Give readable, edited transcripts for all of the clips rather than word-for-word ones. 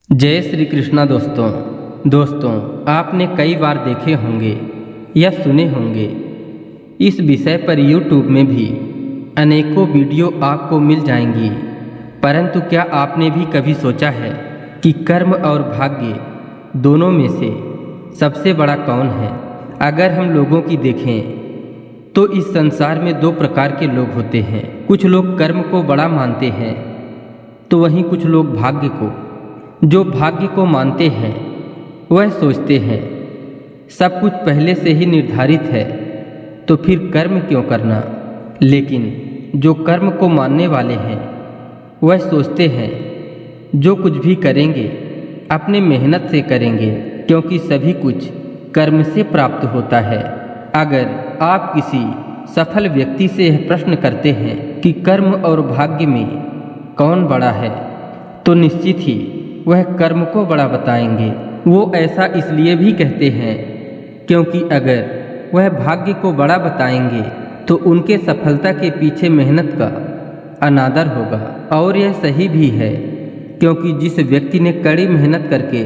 जय श्री कृष्णा दोस्तों आपने कई बार देखे होंगे या सुने होंगे। इस विषय पर YouTube में भी अनेकों वीडियो आपको मिल जाएंगी, परंतु क्या आपने भी कभी सोचा है कि कर्म और भाग्य दोनों में से सबसे बड़ा कौन है? अगर हम लोगों की देखें तो इस संसार में दो प्रकार के लोग होते हैं। कुछ लोग कर्म को बड़ा मानते हैं तो वहीं कुछ लोग भाग्य को। जो भाग्य को मानते हैं वह सोचते हैं सब कुछ पहले से ही निर्धारित है तो फिर कर्म क्यों करना। लेकिन जो कर्म को मानने वाले हैं वह सोचते हैं जो कुछ भी करेंगे अपने मेहनत से करेंगे, क्योंकि सभी कुछ कर्म से प्राप्त होता है। अगर आप किसी सफल व्यक्ति से यह प्रश्न करते हैं कि कर्म और भाग्य में कौन बड़ा है, तो निश्चित ही वह कर्म को बड़ा बताएंगे। वो ऐसा इसलिए भी कहते हैं क्योंकि अगर वह भाग्य को बड़ा बताएंगे तो उनके सफलता के पीछे मेहनत का अनादर होगा। और यह सही भी है, क्योंकि जिस व्यक्ति ने कड़ी मेहनत करके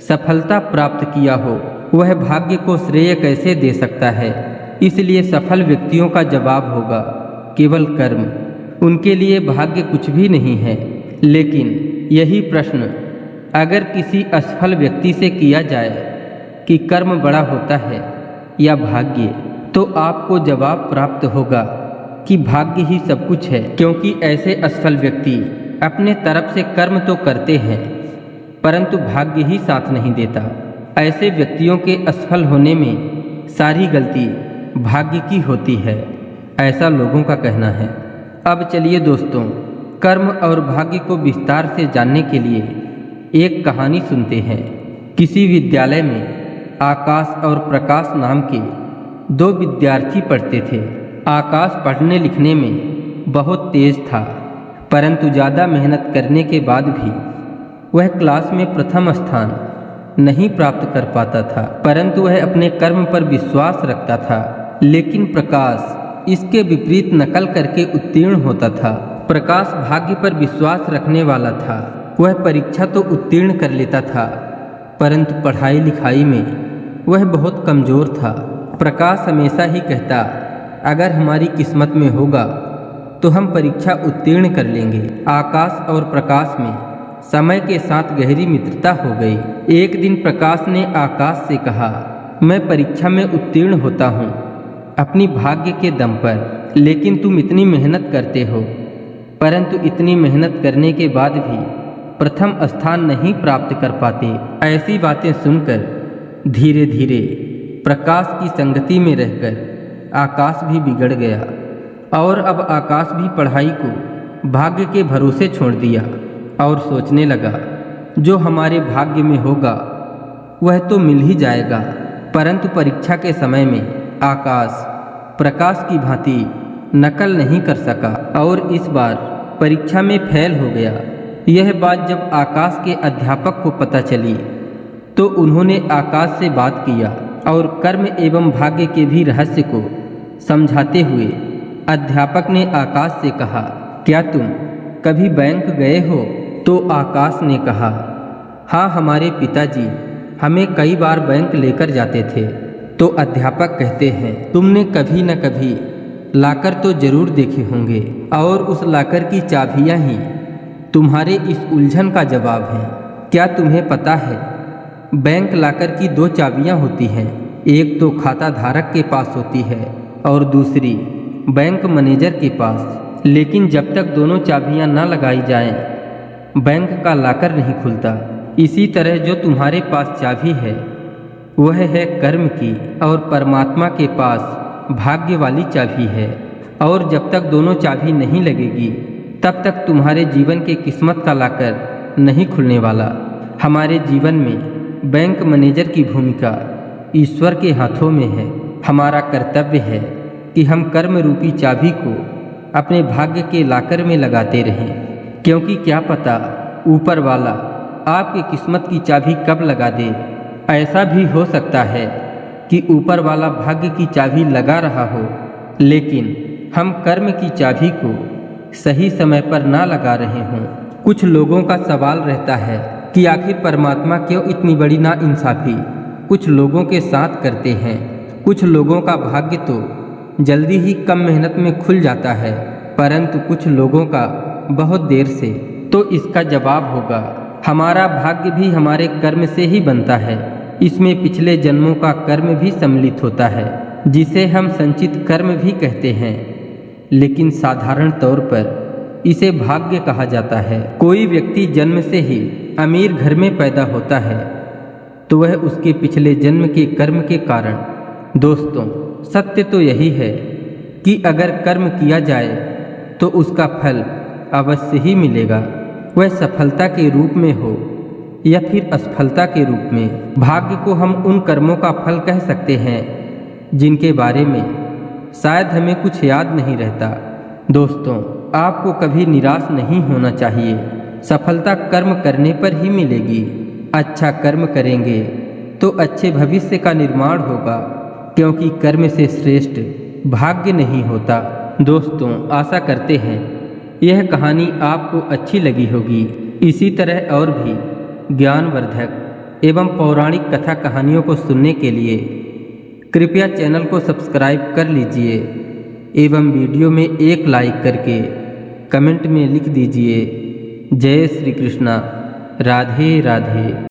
सफलता प्राप्त किया हो वह भाग्य को श्रेय कैसे दे सकता है। इसलिए सफल व्यक्तियों का जवाब होगा केवल कर्म। उनके लिए भाग्य कुछ भी नहीं है। लेकिन यही प्रश्न अगर किसी असफल व्यक्ति से किया जाए कि कर्म बड़ा होता है या भाग्य, तो आपको जवाब प्राप्त होगा कि भाग्य ही सब कुछ है, क्योंकि ऐसे असफल व्यक्ति अपने तरफ से कर्म तो करते हैं परंतु भाग्य ही साथ नहीं देता। ऐसे व्यक्तियों के असफल होने में सारी गलती भाग्य की होती है, ऐसा लोगों का कहना है। अब चलिए दोस्तों, कर्म और भाग्य को विस्तार से जानने के लिए एक कहानी सुनते हैं। किसी विद्यालय में आकाश और प्रकाश नाम के दो विद्यार्थी पढ़ते थे। आकाश पढ़ने लिखने में बहुत तेज था, परंतु ज़्यादा मेहनत करने के बाद भी वह क्लास में प्रथम स्थान नहीं प्राप्त कर पाता था, परंतु वह अपने कर्म पर विश्वास रखता था। लेकिन प्रकाश इसके विपरीत नकल करके उत्तीर्ण होता था। प्रकाश भाग्य पर विश्वास रखने वाला था। वह परीक्षा तो उत्तीर्ण कर लेता था, परंतु पढ़ाई लिखाई में वह बहुत कमज़ोर था। प्रकाश हमेशा ही कहता, अगर हमारी किस्मत में होगा तो हम परीक्षा उत्तीर्ण कर लेंगे। आकाश और प्रकाश में समय के साथ गहरी मित्रता हो गई। एक दिन प्रकाश ने आकाश से कहा, मैं परीक्षा में उत्तीर्ण होता हूँ अपनी भाग्य के दम पर, लेकिन तुम इतनी मेहनत करते हो, परंतु इतनी मेहनत करने के बाद भी प्रथम स्थान नहीं प्राप्त कर पाते। ऐसी बातें सुनकर धीरे धीरे प्रकाश की संगति में रहकर आकाश भी बिगड़ गया और अब आकाश भी पढ़ाई को भाग्य के भरोसे छोड़ दिया और सोचने लगा, जो हमारे भाग्य में होगा वह तो मिल ही जाएगा। परंतु परीक्षा के समय में आकाश प्रकाश की भांति नकल नहीं कर सका और इस बार परीक्षा में फेल हो गया। यह बात जब आकाश के अध्यापक को पता चली तो उन्होंने आकाश से बात किया और कर्म एवं भाग्य के भी रहस्य को समझाते हुए अध्यापक ने आकाश से कहा, क्या तुम कभी बैंक गए हो? तो आकाश ने कहा, हाँ, हमारे पिताजी हमें कई बार बैंक लेकर जाते थे। तो अध्यापक कहते हैं, तुमने कभी न कभी लाकर तो जरूर देखे होंगे और उस लाकर की चाबियां ही तुम्हारे इस उलझन का जवाब है। क्या तुम्हें पता है बैंक लाकर की दो चाबियां होती हैं, एक तो खाता धारक के पास होती है और दूसरी बैंक मैनेजर के पास। लेकिन जब तक दोनों चाबियां न लगाई जाएं, बैंक का लाकर नहीं खुलता। इसी तरह जो तुम्हारे पास चाबी है वह है कर्म की और परमात्मा के पास भाग्य वाली चाबी है, और जब तक दोनों चाबी नहीं लगेगी तब तक तुम्हारे जीवन के किस्मत का लाकर नहीं खुलने वाला। हमारे जीवन में बैंक मैनेजर की भूमिका ईश्वर के हाथों में है। हमारा कर्तव्य है कि हम कर्म रूपी चाबी को अपने भाग्य के लाकर में लगाते रहें, क्योंकि क्या पता ऊपर वाला आपकी किस्मत की चाबी कब लगा दे। ऐसा भी हो सकता है कि ऊपर वाला भाग्य की चाबी लगा रहा हो, लेकिन हम कर्म की चाबी को सही समय पर ना लगा रहे हों। कुछ लोगों का सवाल रहता है कि आखिर परमात्मा क्यों इतनी बड़ी नाइंसाफ़ी कुछ लोगों के साथ करते हैं। कुछ लोगों का भाग्य तो जल्दी ही कम मेहनत में खुल जाता है, परंतु कुछ लोगों का बहुत देर से। तो इसका जवाब होगा, हमारा भाग्य भी हमारे कर्म से ही बनता है। इसमें पिछले जन्मों का कर्म भी सम्मिलित होता है, जिसे हम संचित कर्म भी कहते हैं, लेकिन साधारण तौर पर इसे भाग्य कहा जाता है। कोई व्यक्ति जन्म से ही अमीर घर में पैदा होता है तो वह उसके पिछले जन्म के कर्म के कारण। दोस्तों, सत्य तो यही है कि अगर कर्म किया जाए तो उसका फल अवश्य ही मिलेगा, वह सफलता के रूप में हो या फिर असफलता के रूप में। भाग्य को हम उन कर्मों का फल कह सकते हैं जिनके बारे में शायद हमें कुछ याद नहीं रहता। दोस्तों, आपको कभी निराश नहीं होना चाहिए। सफलता कर्म करने पर ही मिलेगी। अच्छा कर्म करेंगे तो अच्छे भविष्य का निर्माण होगा, क्योंकि कर्म से श्रेष्ठ भाग्य नहीं होता। दोस्तों, आशा करते हैं यह कहानी आपको अच्छी लगी होगी। इसी तरह और भी ज्ञानवर्धक एवं पौराणिक कथा कहानियों को सुनने के लिए कृपया चैनल को सब्सक्राइब कर लीजिए एवं वीडियो में एक लाइक करके कमेंट में लिख दीजिए, जय श्री कृष्णा, राधे राधे।